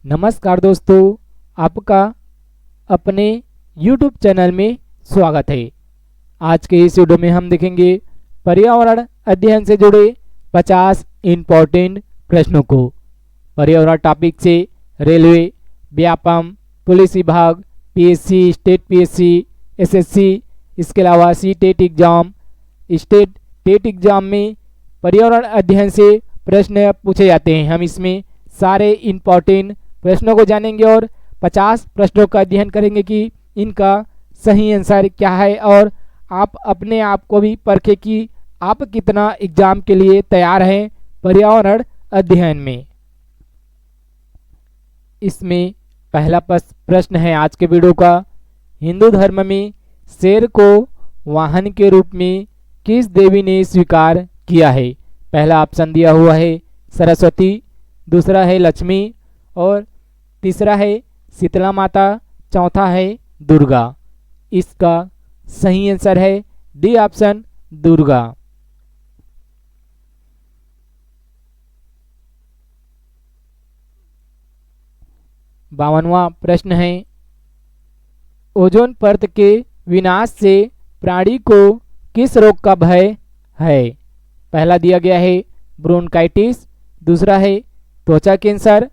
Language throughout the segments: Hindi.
नमस्कार दोस्तों, आपका अपने YouTube चैनल में स्वागत है। आज के इस वीडियो में हम देखेंगे पर्यावरण अध्ययन से जुड़े 50 इम्पोर्टेंट प्रश्नों को। पर्यावरण टॉपिक से रेलवे, व्यापम, पुलिस विभाग, पीएससी, स्टेट पीएससी, एसएससी, इसके अलावा TET exam, state TET exam में पर्यावरण अध्ययन से प्रश्न पूछे जाते हैं। हम इसमें सारे इम्पोर्टेंट प्रश्नों को जानेंगे और 50 प्रश्नों का अध्ययन करेंगे कि इनका सही आंसर क्या है और आप अपने आप को भी परखें कि आप कितना एग्जाम के लिए तैयार हैं पर्यावरण अध्ययन में। इसमें पहला प्रश्न है आज के वीडियो का, हिंदू धर्म में शेर को वाहन के रूप में किस देवी ने स्वीकार किया है? पहला ऑप्शन दिया हुआ है सरस्वती, दूसरा है लक्ष्मी और तीसरा है शीतला माता, चौथा है दुर्गा। इसका सही आंसर है डी ऑप्शन, दुर्गा। बावनवां प्रश्न है, ओजोन परत के विनाश से प्राणी को किस रोग का भय है? पहला दिया गया है ब्रोंकाइटिस, दूसरा है त्वचा कैंसर,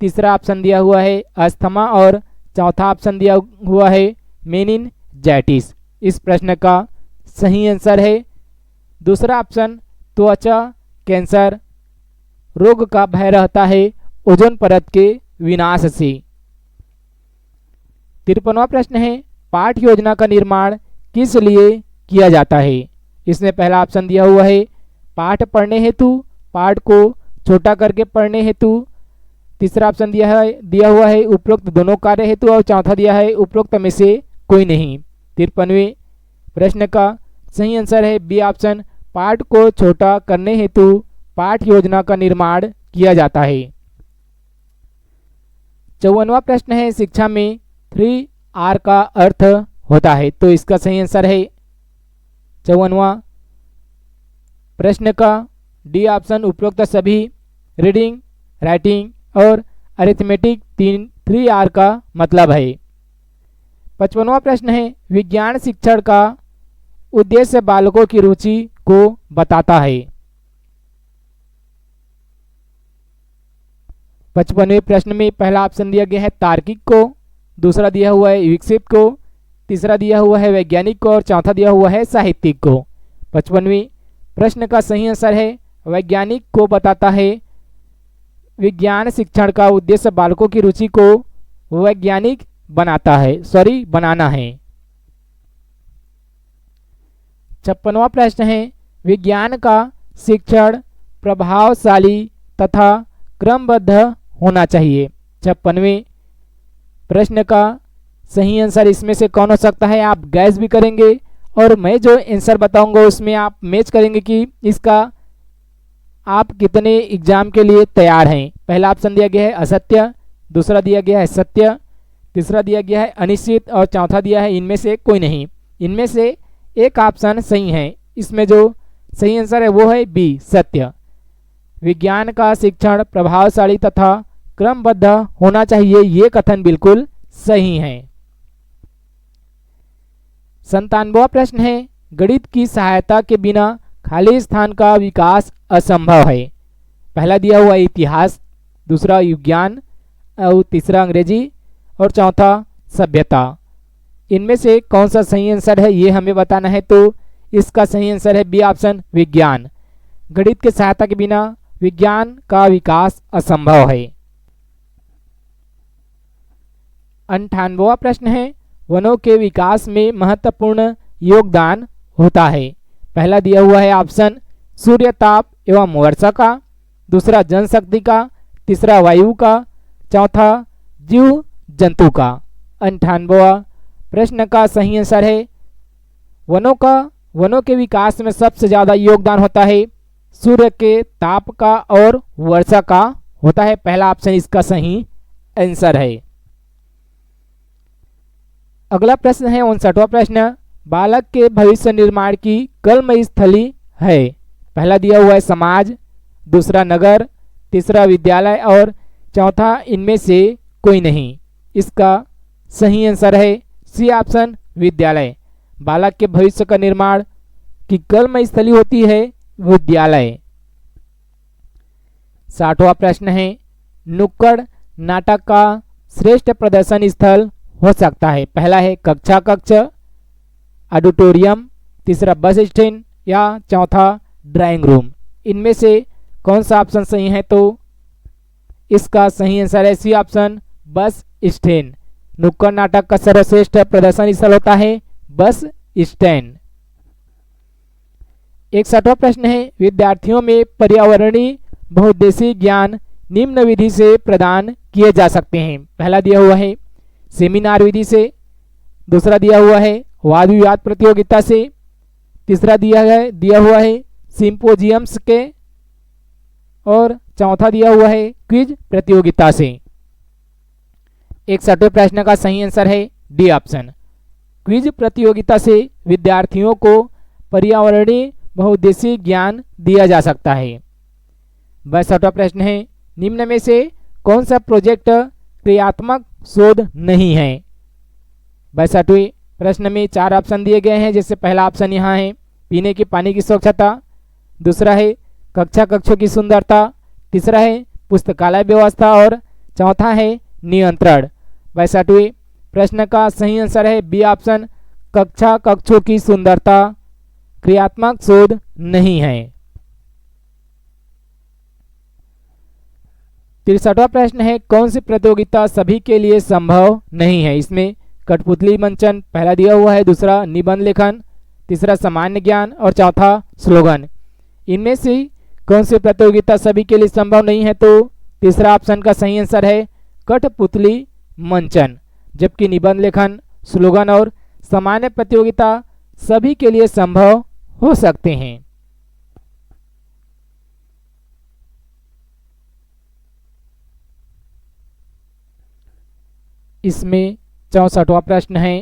तीसरा ऑप्शन दिया हुआ है अस्थमा और चौथा ऑप्शन दिया हुआ है मेनिनजाइटिस। इस प्रश्न का सही आंसर है दूसरा ऑप्शन, त्वचा कैंसर रोग का भय रहता है ओजोन परत के विनाश से। 53वां प्रश्न है, पाठ योजना का निर्माण किस लिए किया जाता है? इसमें पहला ऑप्शन दिया हुआ है पाठ पढ़ने हेतु, पाठ को छोटा करके पढ़ने हेतु, तीसरा ऑप्शन दिया हुआ है उपरोक्त दोनों कार्य हेतु और चौथा दिया है उपरोक्त में से कोई नहीं। 53वें प्रश्न का सही आंसर है बी ऑप्शन, पाठ को छोटा करने हेतु पाठ योजना का निर्माण किया जाता है। 54वां प्रश्न है, शिक्षा में 3R का अर्थ होता है, तो इसका सही आंसर है 54वां प्रश्न का डी ऑप्शन, उपरोक्त सभी रीडिंग, राइटिंग और अरिथमेटिक 3R का मतलब है। 55वां प्रश्न है, विज्ञान शिक्षण का उद्देश्य बालकों की रुचि को बताता है। 55वें प्रश्न में पहला ऑप्शन दिया गया है तार्किक को, दूसरा दिया हुआ है विकसित को, तीसरा दिया हुआ है वैज्ञानिक को और चौथा दिया हुआ है साहित्यिक को। 55वें प्रश्न का सही आंसर है वैज्ञानिक को बताता है। विज्ञान शिक्षण का उद्देश्य बालकों की रुचि को वैज्ञानिक बनाना है। 56वां प्रश्न है, विज्ञान का शिक्षण प्रभावशाली तथा क्रमबद्ध होना चाहिए। 56वें प्रश्न का सही आंसर इसमें से कौन हो सकता है? आप गैस भी करेंगे और मैं जो आंसर बताऊंगा उसमें आप मैच करेंगे कि इसका आप कितने एग्जाम के लिए तैयार हैं। पहला ऑप्शन दिया गया है असत्य, दूसरा दिया गया है सत्य, तीसरा दिया गया है अनिश्चित और चौथा दिया है इनमें से कोई नहीं। इनमें से एक ऑप्शन सही है, इसमें जो सही आंसर है वो है बी सत्य। विज्ञान का शिक्षण प्रभावशाली तथा क्रमबद्ध होना चाहिए, ये कथन बिल्कुल सही है। 97वां प्रश्न है, गणित की सहायता के बिना खाली स्थान का विकास असंभव है। पहला दिया हुआ इतिहास, दूसरा विज्ञान और तीसरा अंग्रेजी और चौथा सभ्यता। इनमें से कौन सा सही आंसर है ये हमें बताना है, तो इसका सही आंसर है बी ऑप्शन, विज्ञान। गणित की सहायता के बिना विज्ञान का विकास असंभव है। 98वां प्रश्न है, वनों के विकास में महत्वपूर्ण योगदान होता है। पहला दिया हुआ है ऑप्शन, सूर्य ताप एवं वर्षा का, दूसरा जनशक्ति का, तीसरा वायु का, चौथा जीव जंतु का। 98वां प्रश्न का सही आंसर है वनों के विकास में सबसे ज्यादा योगदान होता है सूर्य के ताप का और वर्षा का होता है। पहला ऑप्शन इसका सही आंसर है। अगला प्रश्न है 59वां प्रश्न, बालक के भविष्य निर्माण की कर्म स्थली है। पहला दिया हुआ है समाज, दूसरा नगर, तीसरा विद्यालय और चौथा इनमें से कोई नहीं। इसका सही आंसर है सी ऑप्शन विद्यालय। बालक के भविष्य का निर्माण की कर्म स्थली होती है विद्यालय। 60वां प्रश्न है नुक्कड़ नाटक का श्रेष्ठ प्रदर्शन स्थल हो सकता है। पहला है कक्षा कक्ष, ऑडिटोरियम, तीसरा बस स्टैंड या चौथा ड्राइंग रूम। इनमें से कौन सा ऑप्शन सही है? तो इसका सही आंसर है सी ऑप्शन बस स्टैंड। नुक्कड़ नाटक का सर्वश्रेष्ठ प्रदर्शन स्थल होता है बस स्टैंड। 61वां प्रश्न है विद्यार्थियों में पर्यावरणीय बहुउद्देशीय ज्ञान निम्न विधि से प्रदान किए जा सकते हैं। पहला दिया हुआ है सेमिनार विधि से, दूसरा दिया हुआ है वाद विवाद प्रतियोगिता से, तीसरा दिया हुआ है सिंपोजियम्स के, और चौथा दिया हुआ है क्विज प्रतियोगिता से। 61वें प्रश्न का सही आंसर है डी ऑप्शन। क्विज प्रतियोगिता से विद्यार्थियों को पर्यावरणीय बहुउद्देशीय ज्ञान दिया जा सकता है। 62वां प्रश्न है निम्न में से कौन सा प्रोजेक्ट क्रियात्मक शोध नहीं है? 62वें प्रश्न में 4 ऑप्शन दिए गए हैं, जैसे पहला ऑप्शन यहाँ है पीने के पानी की स्वच्छता, दूसरा है कक्षा कक्षों की सुंदरता, तीसरा है पुस्तकालय व्यवस्था और चौथा है नियंत्रण। 62वें प्रश्न का सही आंसर है बी ऑप्शन कक्षा कक्षों की सुंदरता क्रियात्मक शोध नहीं है। 63वां प्रश्न है कौन सी प्रतियोगिता सभी के लिए संभव नहीं है? इसमें कठपुतली मंचन पहला दिया हुआ है, दूसरा निबंध लेखन, तीसरा सामान्य ज्ञान और चौथा स्लोगन। इनमें से कौन सी प्रतियोगिता सभी के लिए संभव नहीं है? तो तीसरा ऑप्शन का सही आंसर है कठपुतली मंचन, जबकि निबंध लेखन, स्लोगन और सामान्य प्रतियोगिता सभी के लिए संभव हो सकते हैं। इसमें 64वां प्रश्न है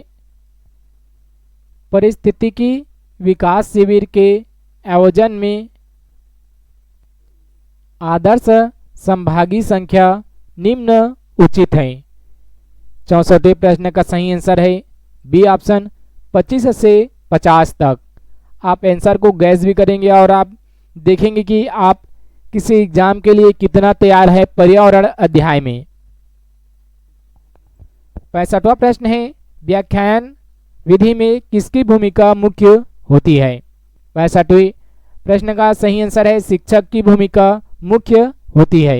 पारिस्थितिकी विकास शिविर के आयोजन में आदर्श संभागी संख्या निम्न उचित है। 64वें प्रश्न का सही आंसर है बी ऑप्शन 25 से 50 तक। आप आंसर को गैस भी करेंगे और आप देखेंगे कि आप किसी एग्जाम के लिए कितना तैयार है पर्यावरण अध्याय में। 65वां प्रश्न है व्याख्यान विधि में किसकी भूमिका मुख्य होती है? 65वें प्रश्न का सही आंसर है शिक्षक की भूमिका मुख्य होती है।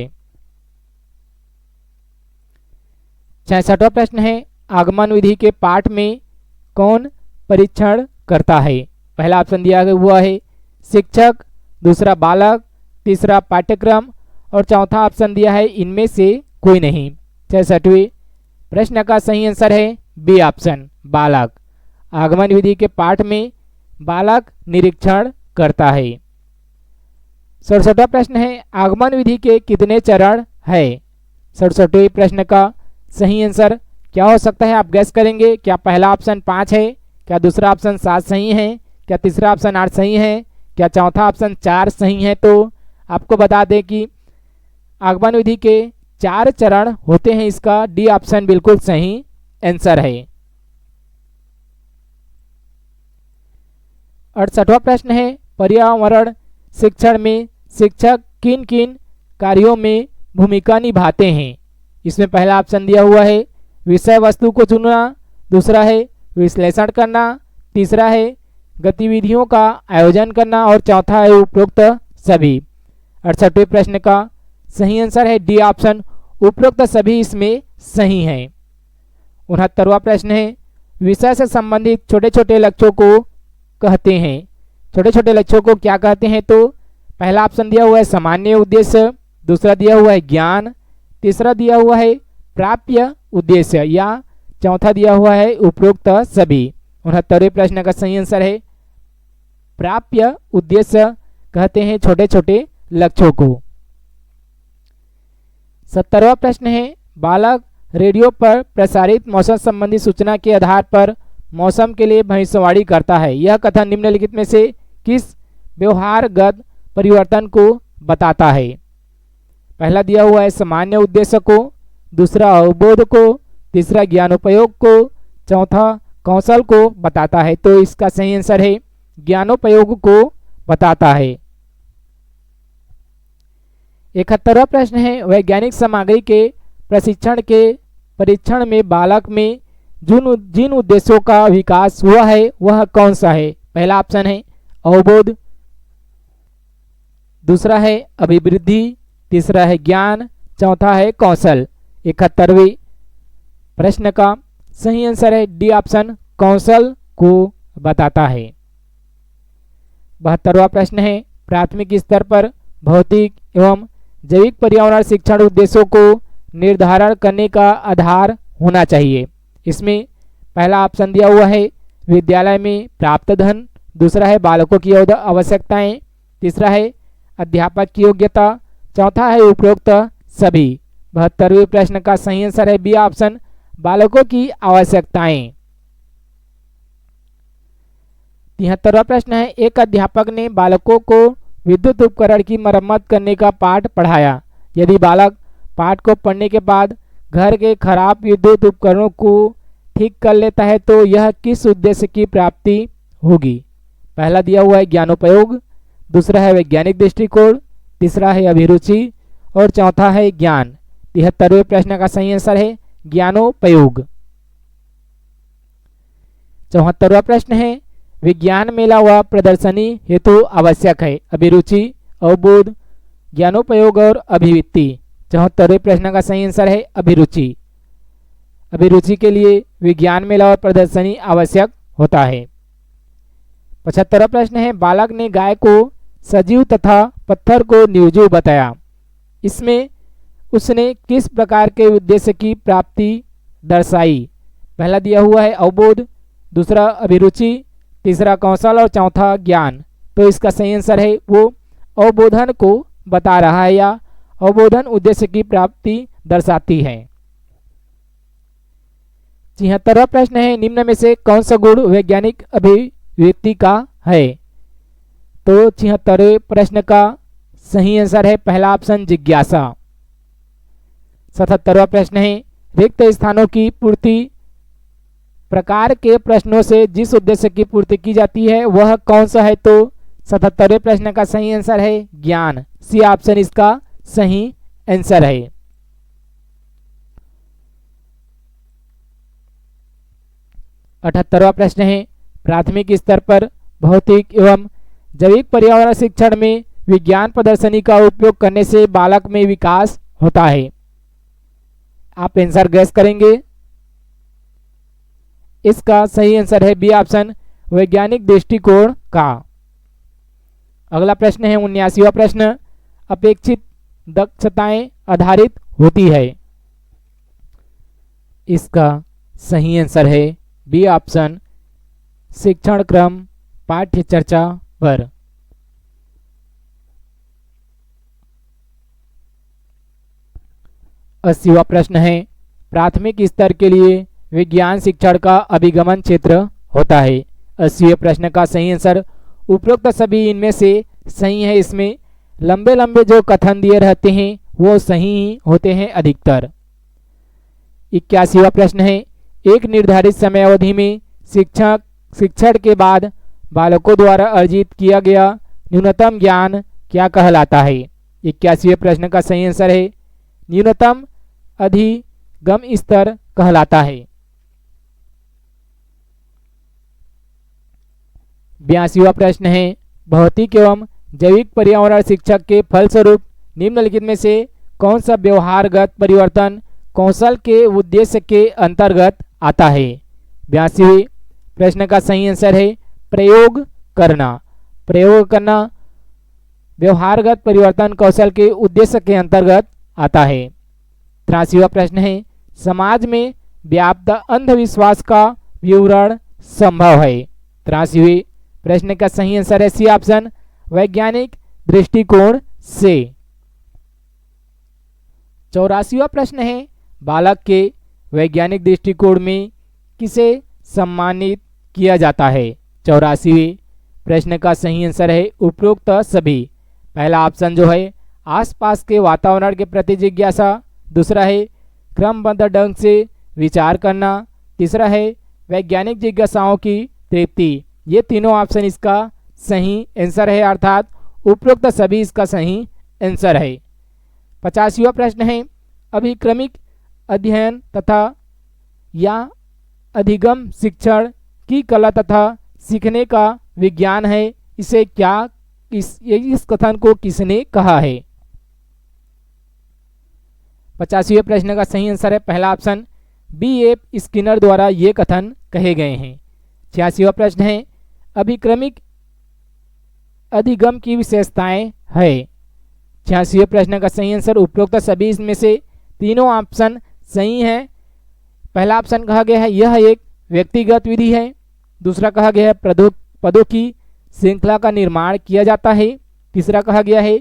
66वां प्रश्न है आगमन विधि के पाठ में कौन परीक्षण करता है? पहला ऑप्शन दिया हुआ है शिक्षक, दूसरा बालक, तीसरा पाठ्यक्रम और चौथा ऑप्शन दिया है इनमें से कोई नहीं। 66वें प्रश्न का सही आंसर है बी ऑप्शन बालक। आगमन विधि के पाठ में बालक निरीक्षण करता है। 67वां प्रश्न है आगमन विधि के कितने चरण है? 67वें प्रश्न का सही आंसर क्या हो सकता है? आप गैस करेंगे। क्या पहला ऑप्शन 5 है, क्या दूसरा ऑप्शन 7 सही है, क्या तीसरा ऑप्शन 8 सही है, क्या चौथा ऑप्शन 4 सही है? तो आपको बता दें कि आगमन विधि के 4 चरण होते हैं। इसका डी ऑप्शन बिल्कुल सही आंसर है। 68वां प्रश्न है पर्यावरण शिक्षण में शिक्षक किन किन कार्यों में भूमिका निभाते हैं? इसमें पहला ऑप्शन दिया हुआ है विषय वस्तु को चुनना, दूसरा है विश्लेषण करना, तीसरा है गतिविधियों का आयोजन करना और चौथा है उपरोक्त सभी। 68वें प्रश्न का सही आंसर है डी ऑप्शन उपरोक्त सभी इसमें सही है। 69वां प्रश्न है विषय से संबंधित छोटे छोटे लक्ष्यों को कहते हैं। छोटे छोटे लक्ष्यों को क्या कहते हैं? तो पहला ऑप्शन दिया हुआ है सामान्य उद्देश्य, दूसरा दिया हुआ है ज्ञान, तीसरा दिया हुआ है प्राप्य उद्देश्य या चौथा दिया हुआ है उपरोक्त सभी। 69वें प्रश्न का सही आंसर है प्राप्य उद्देश्य कहते हैं छोटे छोटे लक्ष्यों को। 70वां प्रश्न है बालक रेडियो पर प्रसारित मौसम संबंधी सूचना के आधार पर मौसम के लिए भविष्यवाणी करता है। यह कथन निम्नलिखित में से किस व्यवहारगत परिवर्तन को बताता है? पहला दिया हुआ है सामान्य उद्देश्य को, दूसरा अवबोध को, तीसरा ज्ञानोपयोग को, चौथा कौशल को बताता है। तो इसका सही आंसर है ज्ञानोपयोग को बताता है। 71वां प्रश्न है वैज्ञानिक सामग्री के प्रशिक्षण के परीक्षण में बालक में जिन उद्देश्यों का विकास हुआ है वह कौन सा है। पहला ऑप्शन है अवबोध, दूसरा है अभिवृद्धि, तीसरा है ज्ञान, चौथा है कौशल। 71वें प्रश्न का सही आंसर है डी ऑप्शन, कौशल को बताता है। 72वां प्रश्न है प्राथमिक स्तर पर भौतिक एवं जैविक पर्यावरण शिक्षण उद्देश्यों को निर्धारण करने का आधार होना चाहिए। इसमें पहला ऑप्शन दिया हुआ है विद्यालय में प्राप्त धन, दूसरा है बालकों की आवश्यकताएं, तीसरा है अध्यापक की योग्यता, चौथा है उपरोक्त सभी। 72वें प्रश्न का सही आंसर है बी ऑप्शन, बालकों की आवश्यकताएं। 73वां प्रश्न है एक अध्यापक ने बालकों को विद्युत उपकरण की मरम्मत करने का पाठ पढ़ाया। यदि बालक पाठ को पढ़ने के बाद घर के खराब विद्युत उपकरणों को ठीक कर लेता है तो यह किस उद्देश्य की प्राप्ति होगी। पहला दिया हुआ है ज्ञानोपयोग, दूसरा है वैज्ञानिक दृष्टिकोण, तीसरा है अभिरुचि और चौथा है ज्ञान। 73वें प्रश्न का सही आंसर है ज्ञानोपयोग। 74वां प्रश्न है विज्ञान मेला व प्रदर्शनी हेतु आवश्यक है अभिरुचि, अवबोध, ज्ञानोपयोग और अभिव्यक्ति। 74वें प्रश्न का सही आंसर है अभिरुचि। अभिरुचि के लिए विज्ञान मेला और प्रदर्शनी आवश्यक होता है। 75वां प्रश्न है बालक ने गाय को सजीव तथा पत्थर को निर्जीव बताया। इसमें उसने किस प्रकार के उद्देश्य की प्राप्ति दर्शाई। पहला दिया हुआ है अवबोध, दूसरा अभिरुचि, तीसरा कौशल और चौथा ज्ञान। तो इसका सही आंसर है वो अवबोधन को बता रहा है या अवबोधन उद्देश्य की प्राप्ति दर्शाती है। 76वां प्रश्न है निम्न में से कौन सा गुण वैज्ञानिक अभिव्यक्ति का है। तो 76वें प्रश्न का सही आंसर है पहला ऑप्शन जिज्ञासा। 77वां प्रश्न है रिक्त स्थानों की पूर्ति प्रकार के प्रश्नों से जिस उद्देश्य की पूर्ति की जाती है वह कौन सा है। तो 77वें प्रश्न का सही आंसर है ज्ञान, सी ऑप्शन इसका सही आंसर है। 78वां प्रश्न है प्राथमिक स्तर पर भौतिक एवं जैविक पर्यावरण शिक्षण में विज्ञान प्रदर्शनी का उपयोग करने से बालक में विकास होता है। आप आंसर गैस करेंगे। इसका सही आंसर है बी ऑप्शन, वैज्ञानिक दृष्टिकोण का। अगला प्रश्न है 79वां प्रश्न अपेक्षित दक्षताएं आधारित होती है। इसका सही आंसर है बी ऑप्शन, शिक्षण क्रम पाठ्य चर्चा पर। 80वां प्रश्न है प्राथमिक स्तर के लिए विज्ञान शिक्षण का अभिगमन क्षेत्र होता है। 80वें प्रश्न का सही आंसर उपरोक्त सभी इनमें से सही है। इसमें लंबे लंबे जो कथन दिए रहते हैं वो सही ही होते हैं अधिकतर। 81वां प्रश्न है एक निर्धारित समय अवधि में शिक्षण के बाद बालकों द्वारा अर्जित किया गया न्यूनतम ज्ञान क्या कहलाता है। 81वें प्रश्न का सही आंसर है न्यूनतम अधिगम स्तर कहलाता है। 82वां प्रश्न है भौतिक एवं जैविक पर्यावरण शिक्षक के फलस्वरूप निम्नलिखित में से कौन सा व्यवहारगत परिवर्तन कौशल के उद्देश्य के अंतर्गत आता है। 82वें प्रश्न का सही आंसर है प्रयोग करना। प्रयोग करना व्यवहारगत परिवर्तन कौशल के उद्देश्य के अंतर्गत आता है। 83वां प्रश्न है समाज में व्याप्त अंधविश्वास का विवरण संभव है। 83वें प्रश्न का सही आंसर है सी ऑप्शन, वैज्ञानिक दृष्टिकोण से। 84वां प्रश्न है बालक के वैज्ञानिक दृष्टिकोण में किसे सम्मानित किया जाता है। 84वें प्रश्न का सही आंसर है उपरोक्त सभी। पहला ऑप्शन जो है आसपास के वातावरण के प्रति जिज्ञासा। दूसरा है क्रमबद्ध ढंग से विचार करना। तीसरा है वैज्ञानिक जिज्ञासाओं की तृप्ति। ये तीनों ऑप्शन इसका सही आंसर है, अर्थात उपरोक्त सभी इसका सही आंसर है। 85वां प्रश्न है अभिक्रमिक अध्ययन तथा या अधिगम शिक्षण की कला तथा सीखने का विज्ञान है, इसे क्या इस कथन को किसने कहा है? 85वें प्रश्न का सही आंसर है पहला ऑप्शन B.F. स्किनर द्वारा ये कथन कहे गए हैं। 86वां प्रश्न है अभिक्रमिक अधिगम की विशेषताएं है। 86वें प्रश्न का सही आंसर उपरोक्त सभी इसमें से तीनों ऑप्शन सही हैं। पहला ऑप्शन कहा गया है यह एक व्यक्तिगत विधि है। दूसरा कहा गया है पदों की श्रृंखला का निर्माण किया जाता है। तीसरा कहा गया है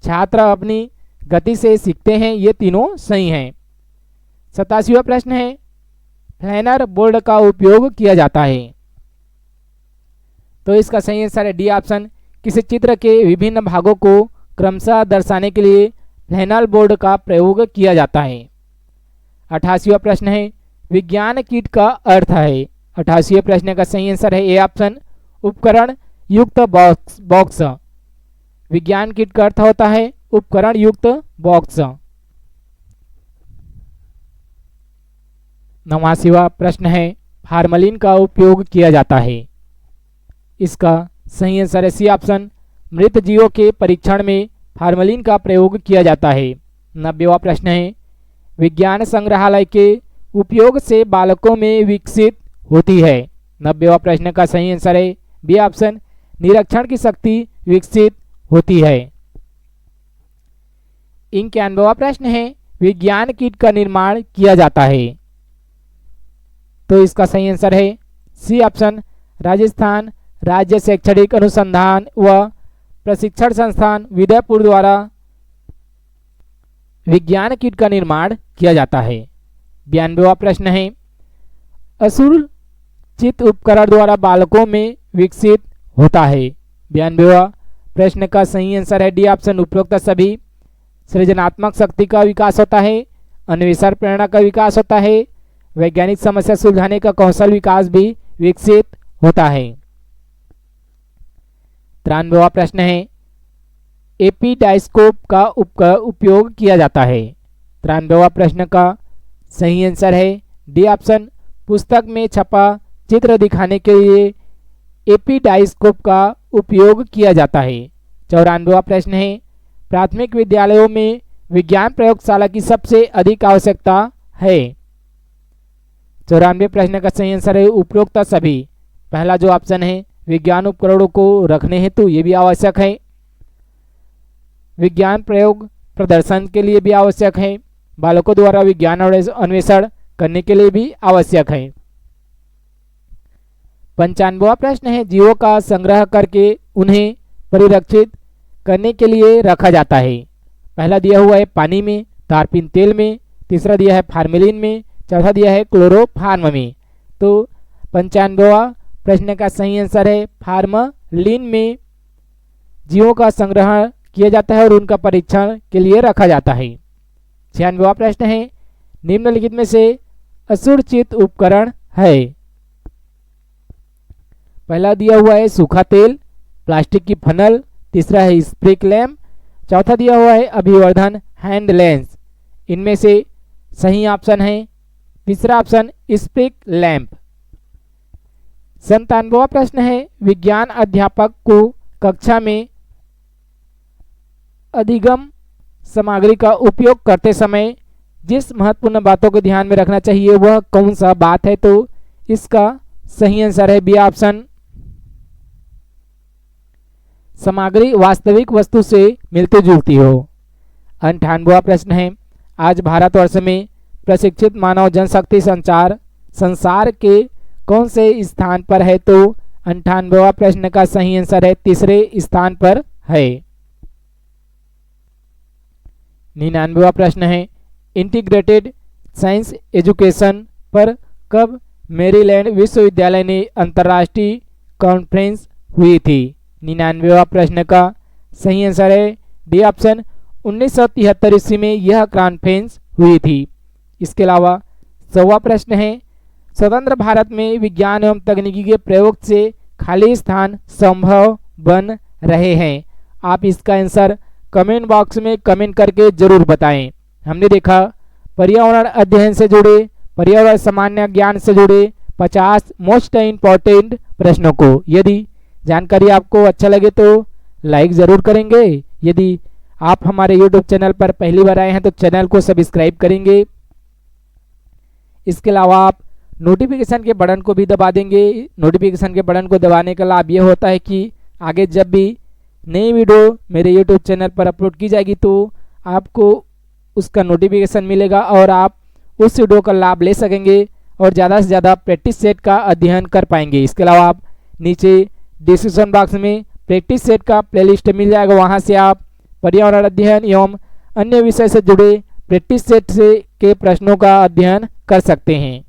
छात्र अपनी गति से सीखते हैं। ये तीनों सही हैं। 87वां प्रश्न है फ्लैनर बोर्ड का उपयोग किया जाता है, तो इसका सही आंसर है डी ऑप्शन किसी चित्र के विभिन्न भागों को क्रमशः दर्शाने के लिए फ्लैनर बोर्ड का प्रयोग किया जाता है। 88वां प्रश्न है विज्ञान किट का अर्थ है। 88वें प्रश्न का सही आंसर है ए ऑप्शन उपकरण युक्त बॉक्स। विज्ञान किट का अर्थ होता है उपकरण युक्त बॉक्स। 89वां प्रश्न है फार्मलिन का उपयोग किया जाता है, इसका सही आंसर है सी ऑप्शन मृत जीवों के परीक्षण में फार्मलिन का प्रयोग किया जाता है। 90वां प्रश्न है विज्ञान संग्रहालय के उपयोग से बालकों में विकसित होती है। 90वां प्रश्न का सही आंसर है बी ऑप्शन निरीक्षण की शक्ति विकसित होती है। 91वां प्रश्न है विज्ञान किट का निर्माण किया जाता है, तो इसका सही आंसर है सी ऑप्शन राजस्थान राज्य शैक्षणिक अनुसंधान व प्रशिक्षण संस्थान विदयपुर द्वारा विज्ञान किट का निर्माण किया जाता है। 92वां प्रश्न है असुर चित उपकरण द्वारा बालकों में विकसित होता है। 92वां प्रश्न का सही आंसर है डी ऑप्शन उपरोक्त सभी। सृजनात्मक शक्ति का विकास होता है, अन्वेषण प्रेरणा का विकास होता है, वैज्ञानिक समस्या सुलझाने का कौशल विकास भी विकसित होता है। 93वां प्रश्न है एपीडाइस्कोप का उपयोग किया जाता है। 93वां प्रश्न का सही आंसर है डी ऑप्शन पुस्तक में छपा चित्र दिखाने के लिए एपीडाइस्कोप का उपयोग किया जाता है। 94वां प्रश्न है प्राथमिक विद्यालयों में विज्ञान प्रयोगशाला की सबसे अधिक आवश्यकता है। 94वें प्रश्न का सही आंसर है उपरोक्त सभी। पहला जो ऑप्शन है विज्ञान उपकरणों को रखने हेतु ये भी आवश्यक है, विज्ञान प्रयोग प्रदर्शन के लिए भी आवश्यक है, बालकों द्वारा विज्ञान अन्वेषण करने के लिए भी आवश्यक है। 95वां प्रश्न है जीवों का संग्रह करके उन्हें परिरक्षित करने के लिए रखा जाता है। पहला दिया हुआ है पानी में, तारपीन तेल में, तीसरा दिया है फार्मेलिन में, चौथा दिया है क्लोरोफार्म में। तो 95वां प्रश्न का सही आंसर है फार्मलिन में जीवों का संग्रह किया जाता है और उनका परीक्षण के लिए रखा जाता है। 96वां प्रश्न है निम्नलिखित में से असुरक्षित उपकरण है। पहला दिया हुआ है सूखा तेल, प्लास्टिक की फनल, तीसरा है स्प्रिक लैम्प, चौथा दिया हुआ है अभिवर्धन हैंड लेंस। इनमें से सही ऑप्शन है तीसरा ऑप्शन स्प्रिक लैम्प। 97वां प्रश्न है विज्ञान अध्यापक को कक्षा में अधिगम सामग्री का उपयोग करते समय जिस महत्वपूर्ण बातों को ध्यान में रखना चाहिए वह कौन सा बात है? तो इसका सही आंसर है बी ऑप्शन सामग्री वास्तविक वस्तु से मिलती जुलती हो। 98वां प्रश्न है आज भारतवर्ष में प्रशिक्षित मानव जनशक्ति संसार के कौन से स्थान पर है? तो 98वां प्रश्न का सही आंसर है तीसरे स्थान पर है। 99वां प्रश्न है इंटीग्रेटेड साइंस एजुकेशन पर कब मैरीलैंड विश्वविद्यालय ने अंतर्राष्ट्रीय कॉन्फ्रेंस हुई थी? 99वां प्रश्न का सही आंसर है डी ऑप्शन 1973 ईस्वी में यह कॉन्फ्रेंस हुई थी। इसके अलावा 100वां प्रश्न है, स्वतंत्र भारत में विज्ञान एवं तकनीकी के प्रयोग से खाली स्थान संभव बन रहे हैं। आप इसका आंसर कमेंट बॉक्स में कमेंट करके जरूर बताएं। हमने देखा पर्यावरण अध्ययन से जुड़े, पर्यावरण सामान्य ज्ञान से जुड़े 50 मोस्ट इम्पॉर्टेंट प्रश्नों को। यदि जानकारी आपको अच्छा लगे तो लाइक ज़रूर करेंगे। यदि आप हमारे YouTube चैनल पर पहली बार आए हैं तो चैनल को सब्सक्राइब करेंगे। इसके अलावा आप नोटिफिकेशन के बटन को भी दबा देंगे। नोटिफिकेशन के बटन को दबाने का लाभ ये होता है कि आगे जब भी नई वीडियो मेरे YouTube चैनल पर अपलोड की जाएगी तो आपको उसका नोटिफिकेशन मिलेगा और आप उस वीडियो का लाभ ले सकेंगे और ज़्यादा से ज़्यादा प्रैक्टिस सेट का अध्ययन कर पाएंगे। इसके अलावा आप नीचे डिस्क्रिप्शन बॉक्स में प्रैक्टिस सेट का प्लेलिस्ट मिल जाएगा, वहाँ से आप पर्यावरण अध्ययन एवं अन्य विषय से जुड़े प्रैक्टिस सेट से के प्रश्नों का अध्ययन कर सकते हैं।